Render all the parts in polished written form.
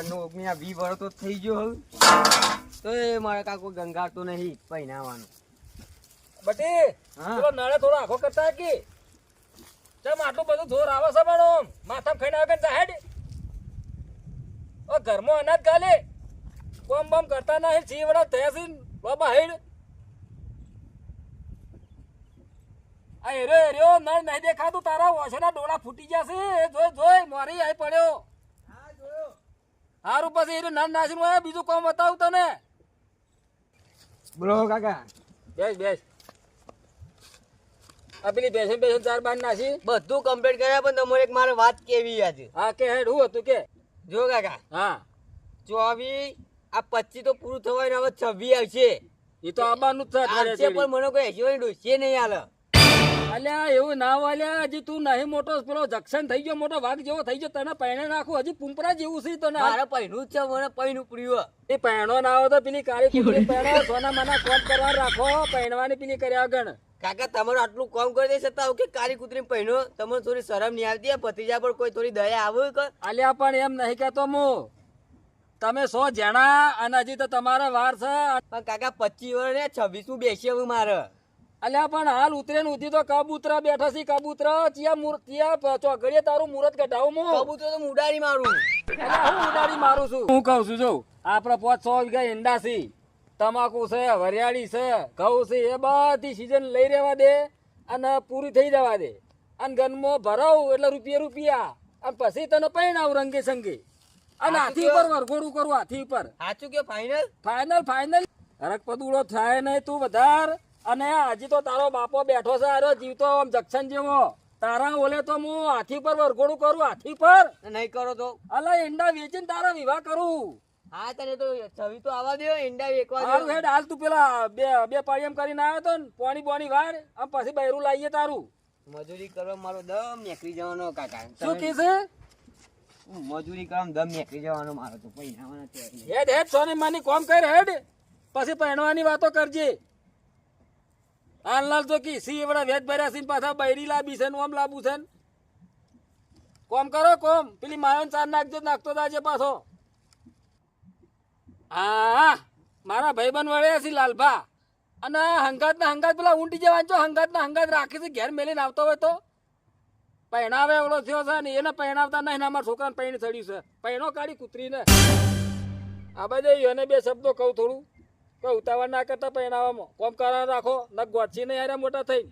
આજનો 20 વર્ષ તો થઈ ગયો હવે તો એ મારા કાકો ગંગાતો નહીં પહેનાવાનું બટી પેલો નળે થોડો આખો કરતા કે ચમ આટલું બધું જોર આવે છે પણ માથા ખાઈને આવે કે જાહેડ ઓ ઘરમાં અનાજ ગાલે કોમ બમ કરતા નહીં ચીવડા થયા છે બાબા હેડ આ એરો નળ નહીં દેખાતું તારા ઓછોના ડોળા ફૂટી જશે જોઈ મોરી આઈ પડ્યો હારું પછી એ નળ નાસી બીજું કોમ બતાવું તને બોલો કાકા બેસ આ પેલી બેસન ચાર બાર નાસી બધું કમ્પ્લીટ કર્યા પણ તમારે એક મારે વાત કેવી આજે હા કે હેડ હું હતું કે જો કાકા હા 24 આ 25 તો પૂરું થવાય ને હવે 26 આવશે એ તો આબાનું જ આવશે પણ મને કોઈ હજી ડોસી નહીં હાલે અલ્યા એવું ના વાલ્યા હજી તું નહીં મોટો પેલો જક્ષન થઈ ગયો મોટો વાઘ જેવો થઈ ગયો તને પહેણે નાખું હજી પુંપરા જેવું છે તને મારે પહેરું જ છે મને પહેરું પડ્યું એ પહેણો ના આવે તો પેલી કાળી કુકરી પહેણો સોના માના કોમ કરવા રાખો પહેણવાની પેલી કર્યા ગણ કાકા તમારું આટલું કામ કરી દે છતાં કે કાળી કૂતરી પહેરો તમને થોડી શરમ નહીં આવતી ભતીજા પર કોઈ થોડી દયા આવે કે અલ્યા પણ એમ નહીં કહેતો હું તમે 100 જણા અને હજી તો તમારે વાર છે પણ કાકા 25 વર્ષ ને 26 બેસી હવે મારે અલ્યા પણ હાલ ઉતરે ને ઉધી તો કબૂતરા બેઠા છે કબૂતરા ચિયા ચોઘડીએ તારું મુહૂર્ત કઢાવું હું કબૂતર તો ઉડાડી મારું હું ઉડાડી મારું છું હું કહું છું જો આપડે 500 વીઘા ઈંડા છે તમાકુ છે વરિયાળી છે ઘઉં છે એ બધી સીઝન લઈ રહેવા દે અને પૂરી થઈ જવા દે અને ગનમાં ભરાવ એટલે રૂપિયા અને પછી તને પહેણાવ રંગે સંગે અને હાથી ઉપર વરઘોડું કરું હાથી ઉપર સાચું કે ફાઈનલ હરક પદુડો થાય નહીં તું વધાર અને હજી તો તારો બાપો બેઠો છે આરો જીવતો આમ જક્ષન જેવો તારા ઓલે તો હું હાથી પર વરઘોડું કરું હાથી પર નહીં કરો તો અલા ઈંડા વેચીને તારા વિવાહ કરું હા તને તો છવી તો આવવા દે ઈંડા વેકવા હારું હેડ હાલ તું પેલા બે પાળી એમ કરીને આવ્યો તો ને પોણી વાર આમ પછી બૈરું લાવીએ તારું મજૂરી કરવા મારો દમ નીકળી જવાનો કાકા શું કે છે મજૂરી કરવા દમ નીકળી જવાનો મારો તો પૈણાવાનો છે હેડ સોની માની કોમ કર હેડ પછી પહેણવાની વાતો કરજે હાલ તો કી સી એવડા વેચ ભર્યા છે પાછા બૈરી લાબી છે ઓમ લાબુ છે કોમ કરો કોમ પેલી માયો ચાર નાખતો જાજે પાછો હા મારા ભાઈબંધ વળ્યા છે લાલભા અને હંગાત પેલા ઊંટી જેવા છો હંગાત રાખી છે ઘેર મેલીને આવતો હોય તો પહેણાવે એવડો થયો છે ને એને પહેણાવતા નહીં અમારા છોકરાને પહેણી ચડ્યું છે પહેણો કાઢી કૂતરીને આ બધે એને બે શબ્દો કહું થોડું કોઈ ઉતાવળ ના કરતા પહેણાવામાં કોમ કરા રાખો ન ગોઠી નહીં યાર મોટા થઈ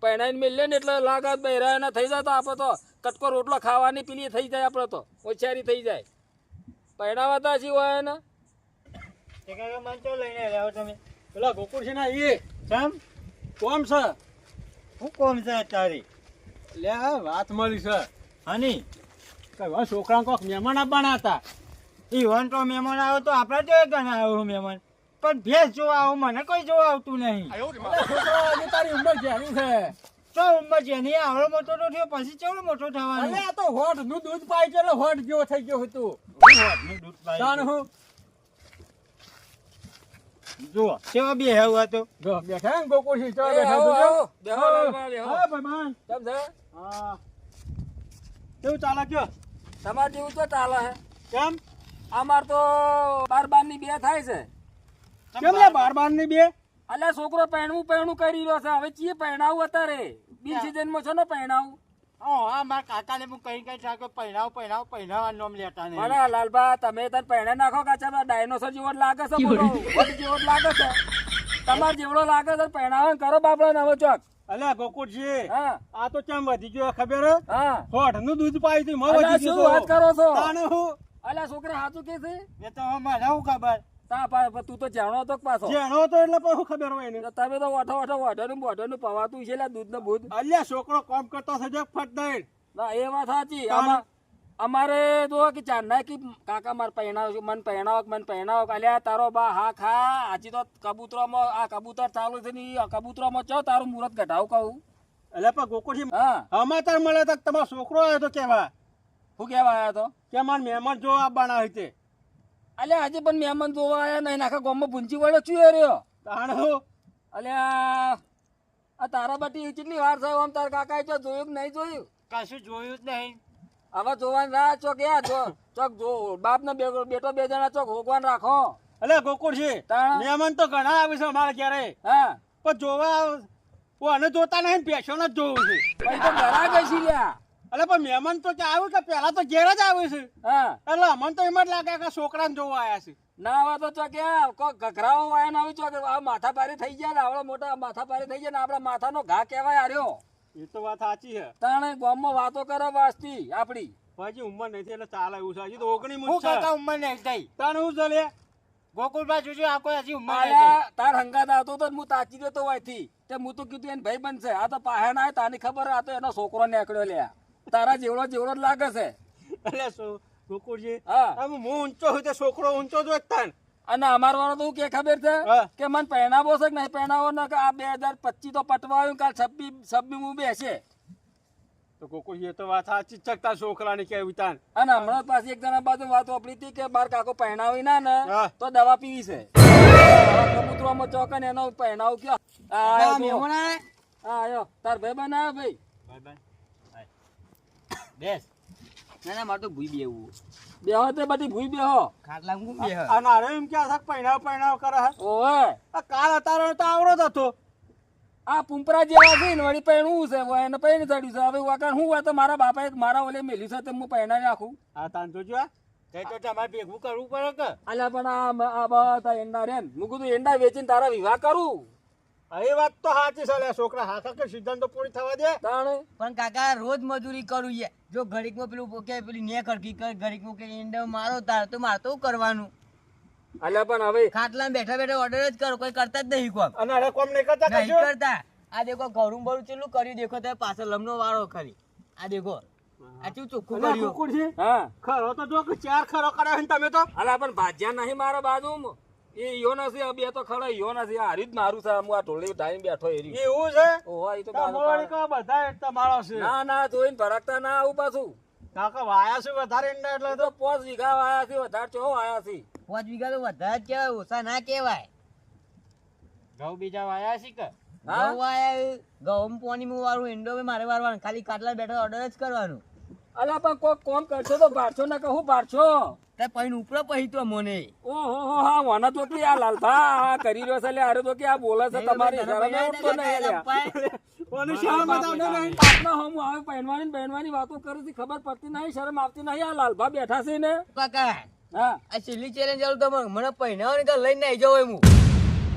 પહેણાઈને મેલે ને એટલે લાગાત બહેરા એના થઈ જાય તો આપણે તો કટકો રોટલો ખાવાની પેલી થઈ જાય આપણે તો ઓછારી થઈ જાય પહેણાવાતા છીએ હોય ને લઈને આવ્યા તમે પેલા ગોકુળ છે ને એ કેમ કોમ છે શું કોમ છે તારી લે વાત મળી છે હાની કઈ છોકરા કોક મહેમાન આવવાના હતા ઈવન તો મહેમાન આવ્યો તો આપણે તો ગણા આવ્યો મહેમાન પણ ભેસ જોવા આવું મને કોઈ જોવા આવતું નહીં તારી ઉંમર જેની છે તો ઉંમર જેની આવડો મોટો તો થયો પછી કેવડો મોટો થવાનો તો હોઠ નું દૂધ પાઈ ગયેલો હોઠ જેવો થઈ ગયો હતું હોઠનું દૂધ પાઈ હું જુઓ કેવા બે હેવા તો જો બેઠા ને ગોકુળ છે ચાલ બેઠા બેહો હા ભાઈમાન કેમ છે હા કેવું ચાલે કયો તમાર જેવું તો ચાલે હે કેમ અમાર તો 12 ની 2 થાય છે કેમ લે 12 ની 2 અલ્યા છોકરો પહેણું કરી રહ્યો છે હવે ચીએ પહેણાવું અત્યારે બી સીઝન માં છો ને પહેણાવું હા મારા કાકાને હું કઈ ઠાકો પહેણાવવા નામ લેતા નહીં મને લાલબા તમે તને પહેણે નાખો કાચા ડાયનોસર જેવો જ લાગે છે મોટો વટ જેવો જ લાગે છે તમાર જેવડો લાગે છે પહેણાવે કરો બાપડા ને હવે ચોક અલ્યા ગોકુળજી હા આ તો કેમ વધી ગયો ખબર હા હોઠ નું દૂધ પાઈ હતી માં અલ્યા વધી શું ગયો વાત કરો છો તાને હું અલ્યા છોકરા સાચું કે છે એ તો મને હું ખબર તું તો જાણો તો પાછો જેણો તો એટલે પણ હું ખબર હોય ને તમે તો વાઢવાનું પવાતું છે દૂધ ને બૂધ અલ્યા છોકરો કામ કરતો છે ફટ દઈ ના એ વાત સાચી અમારે તો કે ચાંદા કે કાકા માર પહેણાવ અલ્યા તારો બા હા ખા આજી તો કબૂતરોમાં આ કબૂતર ચાલુ છે ને કબૂતરોમાં ચો તારું મુહૂર્ત ઘટાવ કહું એટલે પણ ગોકુળજી હા સમાચાર મળે તો તમારો છોકરો આવ્યો તો કેવા શું કેવા આવ્યા તો કે માર મહેમાન જો આવવાના હોય અલ્યા આજે પણ મહેમાન જોવા આવ્યા નહીં આખા ગામમાં પૂંચી વળ્યો છું રહ્યો તાણ હું અલ્યા આ તારા બાટી કેટલી વાર થયો આમ તારા કાકાએ તો જોયું કે નહીં જોયું કશું જોયું જ નહીં હવે જોવાનું ના ચોક ચોક જો બાપ ને બેટો બે જણા ચોક હોગવાન રાખો. અલે ગોકુળજી તાણ. મહેમાન તો ઘણા આવે છે અમારે ક્યારે હા પણ જોવા કોને જોતા નહીં પેશોને જ જોવું છે. પણ તો ઘરા ગઈ લ્યા. અલે પણ મહેમાન તો ક્યાં આવ્યું કે પેલા તો ઘેર જ આવે છે હા એટલે અમને તો એમ જ લાગે કે છોકરાને જોવા આવ્યા છે. ના આવે તો ચોક્યા કોઈ ઘઘરાઓ વાય ના આવી ચોક આ માથા ભારે થઈ ગયા ને આવડો મોટા માથા ભારે થઈ ગયા ને આપડા માથાનો ઘા કહેવાય આર્યો. એ તો વાત સાચી છે. તાણે ગામમાં વાતો કરે વાસ્તી આપડી. હજી ઉંમર નથી એટલે ચાલે એવું છે. હજી તો 19 હું છે. કાકા ઉંમર નહીં થઈ તાને હું ચાલે ગોકુળભાઈ જોજો આ કોઈ હજી ઉંમર નહીં થઈ. આયા તાર હંગાત આવતો તો હું તાચી દેતો હોયથી તે હું તો કીધું એને ભાઈ બનશે. આ તો પાહે ના તાની ખબર આ તો એનો છોકરો નીકળ્યો લ્યા. તારા જેવડો જેવડો જ લાગે છે. એટલે ગોકુળજી હા આમ હું ઊંચો હોય તો છોકરો ઊંચો જ હોય તાન. અને અમાર વાળો તો કે ખબર છે હા. કે મને પહેણાવો છે કે નહીં પહેણાવો ને કે આ 2025 તો પટવા આવ્યું કાલ 26 હું બેસે. તો ગોકુળજી એ તો વાત સાચી જ ચકતા છોકરાની કેવી તાન. અને હમણાં પાછી એક જણા બાજુ વાત વાપરી હતી કે બાર કાકો પહેણાવી ના ને હા. તો દવા પીવી છે. કબૂતરોમાં ચોકે ને એનો પહેણાવ કયો આ મહેમાન આયા? આયો તાર ભાઈ બનાવ્યો ભાઈ. Bye bye. હાય. બેસ. ના ના મારે તો ભૂઈ બેવું. બેહો તે બધી ભૂઈ બેહો. ખાટલા હું બેહ. અને અરે એમ ક્યાં થાક પહેણાવ કરે હે? ઓવે આ કાલ અતારો તો આવડો જ હતો. આ પુંપરા જેવા છે ને વળી પહેણવું છે હવે એને પહેણી ચડ્યું છે. હવે વાકણ હું હોય તો મારા બાપાએ મારા ઓલે મેલ્યું છે તે હું પહેણાવી નાખું. આ તાન જોજો આ. તે તો તમારે ભેગું કરવું પડે કે. અલ્યા પણ આ બધા એંડા રે ને હું કીધું એંડા વેચીને તારા વિવાહ કરું. એ વાત તો સાચી છે લે છોકરા હાથા કે સિદ્ધાંત તો પૂરી થવા દે. તાણે પણ કાકા રોજ મજૂરી કરું છે. જો ઘડીકમાં પેલું કે પેલી ને ખડકી કર ઘડીકમાં કે ઈંડો મારો તાર તો મારે તો કરવાનું. અલ્યા પણ હવે ખાટલા બેઠા બેઠા ઓર્ડર જ કરો કોઈ કરતા જ નહીં કોમ. અને અરે કોમ નહીં કરતા નહીં કશો. કરતા. આ દેખો ઘરું બરું ચેલું કર્યું દેખો તો પાછળ લમનો વાળો ખરી. આ દેખો આ ચેવું ચોખ્ખું અલ્યા કર્યું. કુકુરજી, હા ખરો તો જો કે ચાર ખરો કર્યા છે ને તમે તો. અલ્યા પણ ભાજ્યા નહીં મારા બાજુમાં. એ યો નથી આ બે તો ખરા યો નથી. આ હારી જ મારું છે. હું આ ઢોળી ટાઈમ બેઠો એરી. એવું છે ઓહો એ તો તમારી કા બધા એક તમારો છે. ના ના જોઈને ભડકતા ના આવું પાછું. કાકા વાયા છે વધારે ઈંડા એટલે તો 5 વીઘા વાયા છે વધારે ચો વાયા છે. 5 વીઘા તો વધારે જ કહેવાય ઓછા ના કહેવાય. ઘઉં બીજા વાયા છે કે હા? ઘઉં આયા ઘઉં પાણી માં વાળું ઈંડો બી મારે વાળવાનું ખાલી ખાટલા બેઠા ઓર્ડર જ કરવાનું. અલ્યા પણ કોઈ કોમ કરશો તો ભાડશો ના કહું ભાડશો. તે પૈન ઉપરો પહી તો મને. ઓહો હો હા વના તો કે આ લાલભા આ કરી રહ્યો છે લે અરે તો કે આ બોલે છે તમારી શરમે ઉઠતો નહીં લ્યા. કોની શાળા બતાવતો નહીં. આપના હમ આવે પહેરવાની વાતો કરે છે ખબર પડતી નહીં શરમ આવતી નહીં. આ લાલભા બેઠા છે ને. કાકા હા આ છેલ્લી ચેલેન્જ ચાલુ તો મને પહેરાવાની કે લઈને આવી જાવ હું.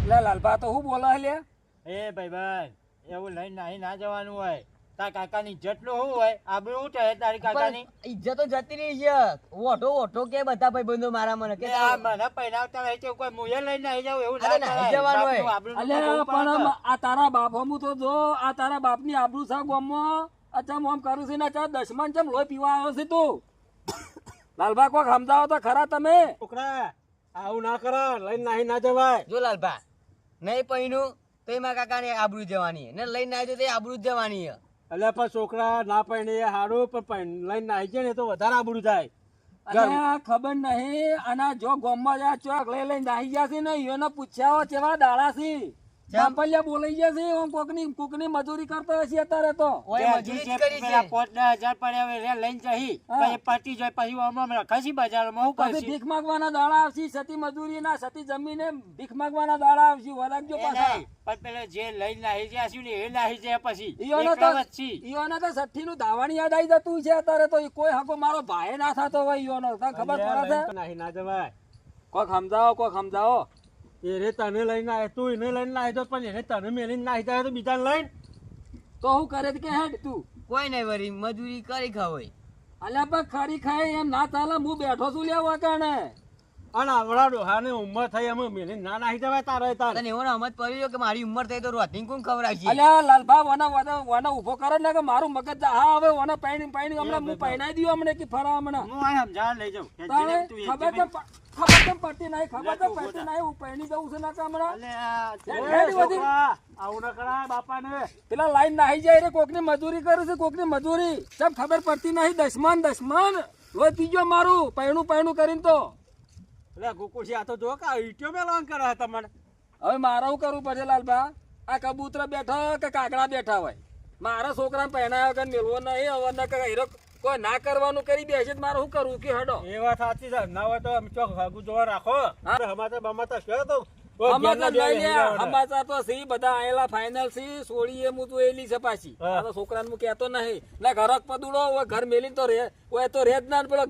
લે લાલભા તો હું બોલે લે. એ ભાઈ એવું લઈને નાહી ના જવાનું હોય. તાર કાકાની જેટલું શું હોય આબરૂ શું થાય તારી કાકાની. પણ ઇજ્જત તો જતી રહી છે. ઓઠો ઓઠો કે બધા ભાઈબંધો મારા મને કે આ મને પહેરાવતા રહે છે કોઈ મુયે લઈને નાહી જાવ એવું અરે ના નાહી કરાય. જવાનું હોય. બાપનું આબરૂનું તો અલ્યા જોવું પડે પણ કે. આ તારા બાપ હમું તો જો આ તારા બાપની આબરૂ છે ગામમાં. અચ્છા હું આમ કરું છું ને ચા દશમન ચમ લોહી પીવા આવ્યો છે તું. લાલભા કોક સમજાવો તો ખરા તમે. છોકરા આવું ના કરે લઈને નાહી ના જવાય. જો લાલભા નહીં પહેર્યું તો એમાં કાકા ને આબરૂ જવાની ને લઈને આવી તો આબરૂ જ જવાની છે. એટલે પણ છોકરા ના પહેણે એ હારું પણ લઈને નાહી જાય ને તો વધારે આબરૂ થાય. અલ્યા ખબર નહીં આના જો ગામમાં જ્યાં ચોક લઈ લઈને નાહી ગયા છે ને ઈયોને પૂછ્યા કેવા દાડા છે. બાપલિયા બોલાઈ ગયા છે ઓમ કોકની મજૂરી કરતા હશે અત્યારે તો. ઓય જે મજૂરી જ જે કરી પેલા છે. 5-10,000 પડ્યા હોય રે લઈને જઈ હા. પછી પટી જાય પછી આમાં રખાશી બજારમાં શું પછી કરશી? ભીખ માંગવાના દાડા આવશે સતી મજૂરી ના સતી જમીને ભીખ માંગવાના દાડા આવશે વળગજો એ પાછા. નહીં, પણ પેલો જે લઈને નાહી જાય છે ને એ નાહી જાય પછી ઈયોને એકલા તો વચ્ચી. ઈયોને તો સઠ્ઠી નું ધાવણ યાદ આવી જતું છે અત્યારે તો. ઈ કોઈ હકો મારો ભાઈ ના થતો હોય ઈયોનો. તને ખબર પડે લઈને છે? તો નાહી ના જવાય. કોક સમજાવો. એ રે તને લઈને આવે તું એને લઈને નાહી તો પણ એને તને મેલીને નાહી જાય તો બીજાને લઈને. તો હું કરે કે હેડ તું. કોઈ નહીં વરી મજૂરી કરી ખાવાય. અલ્યા પણ ખરી ખાય એમ ના ચાલે. હું બેઠો છું લેવા કારણે. અને આવડા ડોહાને ઉંમર થઈ એમ મેલીને ના નાહી જવાય તારે તારે. તને એવો સમજ પડ્યો કે મારી ઉંમર થઈ તો રોટિંગ કોણ ખવડાવશે? અલ્યા લાલભા વના ઉભો કરે ને કે મારું મગજ હા હવે વના પાણી હમણાં હું પહેરાઈ દઉં હમણાં કે ફરા હમણાં. હું આ સમજાવવા લઈ જાઉં. તારે તું ખબર એકદમ- તો પડતી નહીં ખબર તો પડતી નહીં. હું પહેરી દઉં છું ના કે હમણાં. અલે આ એ છોકરા, આવું ના કરાય બાપાને. પેલા લાઈન નાહી જાય રે કોકની મજૂરી કરે છે કોકની મજૂરી. સબ ખબર પડતી નહીં. દસમાન લોહી પીજો મારું પૈણું કરીને તો. એટલે ગોકુળજી આ તો જો કે આ ઈટ્યો મેલવાન કરે તમને. હવે મારે શું કરવું પડશે લાલભા? આ કબૂતર બેઠા કે કાગડા બેઠા હોય મારા છોકરાને પહેણાયા વગર મેળવો નહીં. હવે ન કે હીરો કોઈ ના કરવાનું કરી બેસે તો મારે શું કરવું કે હડો એ વાત સાચી છે ના હોય તો આમ ચોક હગું જોવા રાખો હમાતા બમાતા છે તો સમાચાર લઈ લે સમાચાર તો સી બધા આયેલા ફાઇનલ સી સોળી એ હું તો એલી છે પાછી આ તો છોકરાને હું કહેતો નહીં ના ઘરક પદુડો હોય ઘર મેલી તો રે ઓય તો રેજ ના પેલો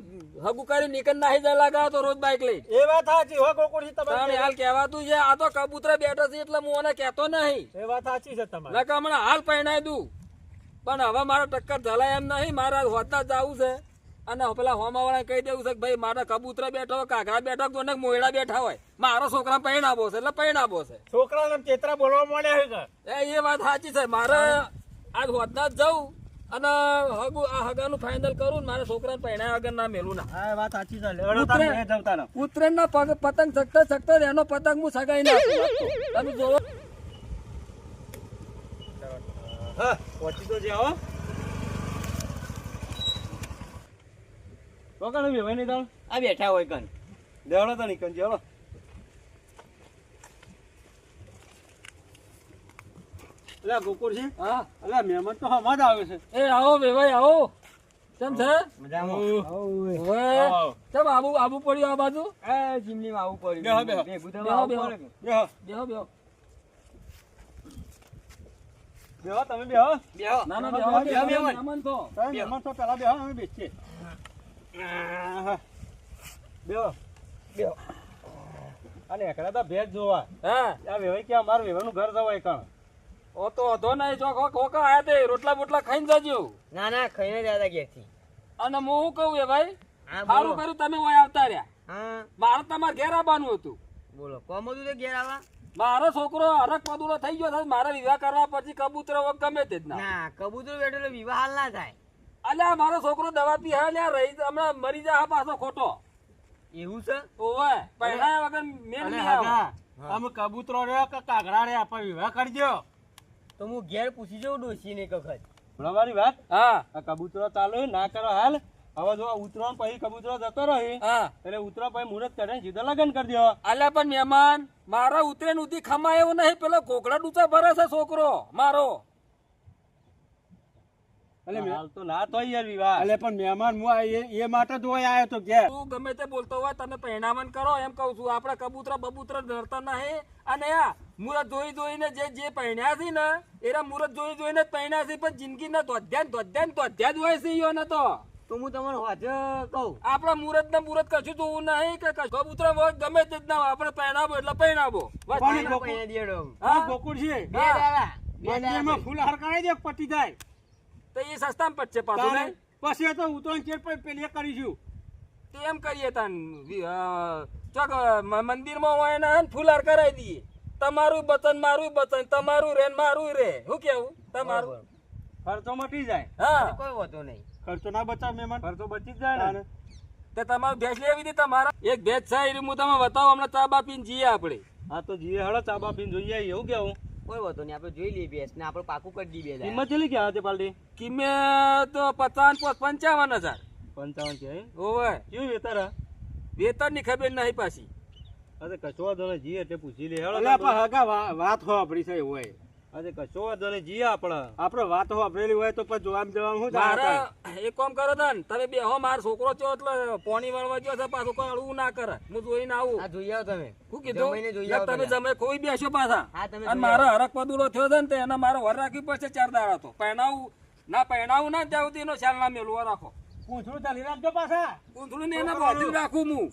હગુ કરી નીકળ નાહી જાય લાગા તો રોજ બાઈક લઈ એ વાત સાચી હો ગોકુળજી તાણે હાલ કહેવાતું છે આ તો કબૂતરા બેઠો છે એટલે હું એને કહેતો નહીં એ વાત સાચી છે તમારી નકર હમણાં હાલ પહેણાઈ દઉં પણ હવે મારો ટક્કર ઝલાય એમ નહીં મારા હોતા જ આવું છે અને પેલા હોમાવાળા કહી દેવું છે કે ભાઈ મારા કબૂતરા બેઠા હોય કાગડા બેઠા હોય તો મોયડા બેઠા હોય મારો છોકરા પહેણાવો છે એટલે પહેણાવો છે છોકરાને ચેતરા બોલવા મળ્યા છે એ વાત સાચી છે મારે આજ હોતા જ જવું અને હગાનું ફાઇનલ કરું ને મારા છોકરાને પહેણાયા વગર ના મેલું ના હા વાત સાચી છે લેવડો તાર મેં જવતા ના ઉત્તરાયણ ના પતંગ સકતા સકતા એનો પતંગ હું સગાઈ નાખું તમે જોવો હા પહોંચી તો જે હો તો કણ વેવાઈ નહીં તાણ આ બેઠા હોય કન લેવડો તો નીકળ જે હલો અલ્યા ગોકુળ છે હા અલ્યા મહેમાન તો હમણાં જ આવે છે એ આવો ભાઈ આવો કેમ છે મજામાં હવે કેમ આબુ પડ્યું આ બાજુ એ જીમલીમાં આવું પડ્યું બેહો, બેહો. ભેગું તો બેહો, આવું બેહો. પડે કે. બેહો બેહો બેહો બેહો તમે બેહો બેહો. ના ના બેહો, બેહો બેહો, બેહો બેહો. મહેમાન તો તમે મહેમાન તો પેલા બેહો અમે બેસીએ બેહો બેહો. અને એકડા તો ભેજ જોવા હા આ વેવાઈ કે અમારું વેવાનું ઘર જવાય કણ ઓ તો વધો નહીં જો ખોખા આયા તે રોટલા બોટલા ખાઈને જજો ના ના ખાઈને જ આવ્યા ઘેરથી અને હું શું કહું એ ભાઈ હા સારું બોલો કર્યું તમે ઓય આવતા રહ્યા હા મારે તમારે ઘેર આવવાનું હતું બોલો કોમ હતું તે ઘેર આવા મારો છોકરો હરક પદુડો થઈ ગયો છે મારે વિવાહ કરવા પછી કબૂતર ગમે તે જ ના ના કબૂતર બેઠો એટલે વિવાહ હાલ ના થાય અલ્યા મારો છોકરો દવા પી હા લ્યા રહી હમણાં મરી જા પાછો ખોટો એવું છે ઓવે પહેણાયા વગર મેલ અને નહીં આવે હગા અમે કબૂતરો રહ્યા કે કાગડા રહ્યા પણ વિવાહ કરજો તો હું ઘેર પૂછી જઉં ડોસી ને એક વખત મારી વાત હા આ કબૂતરો ચાલુ ના કરો હાલ હવે જો ઉતરો પછી કબૂતરો જતો રહે હા એટલે ઉતરો પછી મુહૂર્ત કરીને સીધો લગન કરી દો અલ્યા પણ મહેમાન મારા ઉતરેન ઉધી ખમાય એવું નહીં પેલો કોકડા ડૂચા ભરે છે છોકરો મારો એટલે હાલ તો ના તો યાર વિવાહ એટલે પણ મહેમાન હું એ માટે જ હોય આવ્યો તો ઘેર તું ગમે તે બોલતો હોય તમે પહેણાવન કરો એમ કહું છું આપડે કબૂતરા બબૂતરા ડરતા નહીં અને આ મુરત જોઈ જોઈને જે પહેણ્યા છે ને એના મુરત જોઈ જોઈને જ પહેણ્યા છે પણ જિંદગી ના ધોધ્યા જ હોય છે ઈયો ને તો હું તમને વાજે કહું આપડા મુરત ને મુરત કશું જોવું નહીં કે કબૂતરા હોય ગમે તે જ ના હોય આપણે પહેણાવો એટલે પહેણાવો બસ. પણ ના પહેણે દેડો. હા ગોકુળ છે બે દાડા. બે મંદિરમાં દાડા. ફૂલ હાર કરાવી દે પટી જાય તો એ સસ્તામાં પચશે પાછું તારે નહીં પછી તો ઉતરણ ચેર પર પેલી એ કરીશું તે એમ કરીએ તાન ચોક મંદિરમાં હોય ને ફૂલાર કરાવી દઈએ તમારું બચન મારું બચન તમારું રે ને મારું રે શું કેવું તમારું બરોબર. ખર્ચો મટી જાય હા કોઈ વાંધો નહીં ખર્ચો ના બચાવ મહેમાન ખર્ચો બચી જ જાય ને તે તમારું ભેંસ લેવી હતી તમારા એક ભેંસ છે એ હું તમે બતાવો હમણાં ચા બા પીને જઈએ આપણે હા તો જીએ હળો ચાબા પીને જોઈએ આવીએ, એવું કેવું કોઈ વાંધો નહીં આપણે જોઈ લઈએ બેસ ને આપણે પાકું કરી દઈએ બે દાડા. કિંમત કેટલી ક્યાં હતી પાલટી કિંમત તો 55,000 55 છે ઓવે કેવું વેતર વેતન ની ખબર નહીં પાછી અરે કશો વાંધો નહીં જીએ તે પૂછી લે હળો હગા વાત હો આપણી છે હોય અરે કશો વાંધો નહીં જીએ આપણે વાત હો આપડેલી હોય તો પછી જોવા જવાનું શું મારે એક કામ કરો તન તમે બેહો મારો છોકરો છો એટલે પોણી વાળવા ગયો છે પાછું કોઈ અડવું ના કરે હું જોઈને આવું હા જોઈ આવો તમે શું કીધું જમીને જોઈ લે આવો તમે પેલા. જમે કોઈ બેસો પાછા હા, તમે અને જોઈ મારો હરક પદુડો થયો છે ને તે એને મારે વર રાખવી પડશે 4 દાડા તો પહેણાવું ના ત્યાં સુધી એનો ખ્યાલ ના મેળવો રાખો પૂછડું ચાલી રાખજો પાછા ઊંધું ને એને બાજુ રાખું હું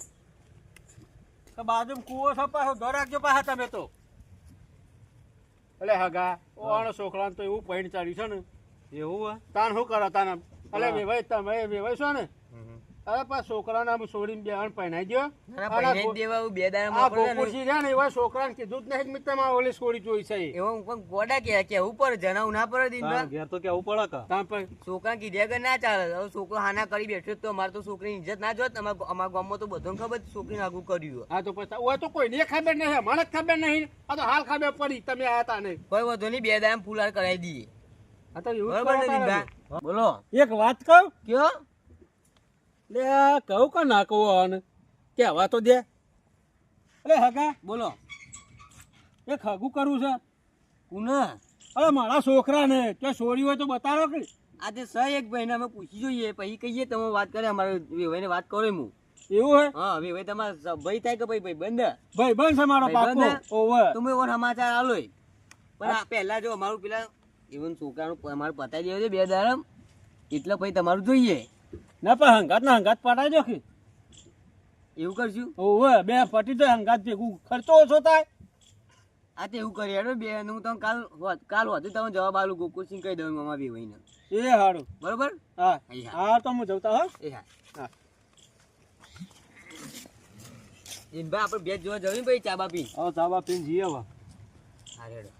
તો બાજુ કુવો છો પાછો ધો રાખજો પાછા તમે તો એટલે હગા ઓનો છોકરા તો એવું પૈણ ચાલ્યું છે ને એવું તાન શું કરો તાન એટલે વેવાય તમે વેવાય છો ને અરે પાછ છોકરાને આમ છોડીને બેહાણ પહેણાઈ ગયો ના, પહેણે જ દેવા આવું બે દાડા આ મોકલે ને. ગોકુળજી રહ્યા ને એવા છોકરાને કીધું જ નહીં મિત્રમાં ઓલી છોડી જોઈ છે એવો પણ ગોડા કે કેવું પડે જણાવું ના પડે દિનભર ઘેર તો કેવું પડે તાન પછી છોકરા કીધા કે ના ચાલે હવે છોકરો હાના કરી બેઠો તો અમારે તો છોકરીની ઇજ્જત ના જોત અમારા ગામમાં તો બધાને ખબર છે છોકરીને આગું કર્યું હા તો પછી ઓય તો કોઈને ખબર નહીં મને જ ખબર નહીં આ તો હાલ ખબર પડી તમે આયા તા નહીં કોઈ વાંધો નહીં બે દાડા ફૂલાર કરાવી દઈએ આ તો એવું જ બરોબર ને કરો દિનભા? તારે. બોલો એક વાત કહું કયો લે કહું કે ના કહું આને કહેવા તો દે અરે હગા બોલો એક હગું કરવું છે પુનઃ અરે મારા છોકરા ને કે છોરી હોય તો બતાવો કે આજે સ એક ભાઈને અમે પૂછી જોઈએ પછી કહીએ તમે વાત કરે અમારે વેવાઈને વાત કરો હું એવું હે હા વેવાઈ તમારા ભાઈ થાય કે ભાઈ બંધ ભાઈ બંધ છે મારો પાકો ભાઈબંધ? ઓવે તમે એવો સમાચાર આલો પણ આ પહેલા જો અમારું પેલા ઇવન છોકરાનું અમારે પતાવી દેવું છે 2 દાડમ એટલે પછી તમારું જોઈએ ના પણ હંગાત ના હંગાત પડાજો કે એવું કરશું ઓવે બે પટી તો હંગાત ભેગું ખર્ચો ઓછો થાય આ તો એવું કરી હેડો બે હું તમને કાલ હોતું તમે જવાબ આલું ગોકુળસિંહ કહી દઉં અમારા વેવાઈને એ હારું બરોબર હા હા. હા તો હું જવતા હો એ હા હા ભાઈ આપણે બે જોવા જવું ભાઈ ચા બા પી હવે ચાવા પીને જઈએ હવે હા રેડો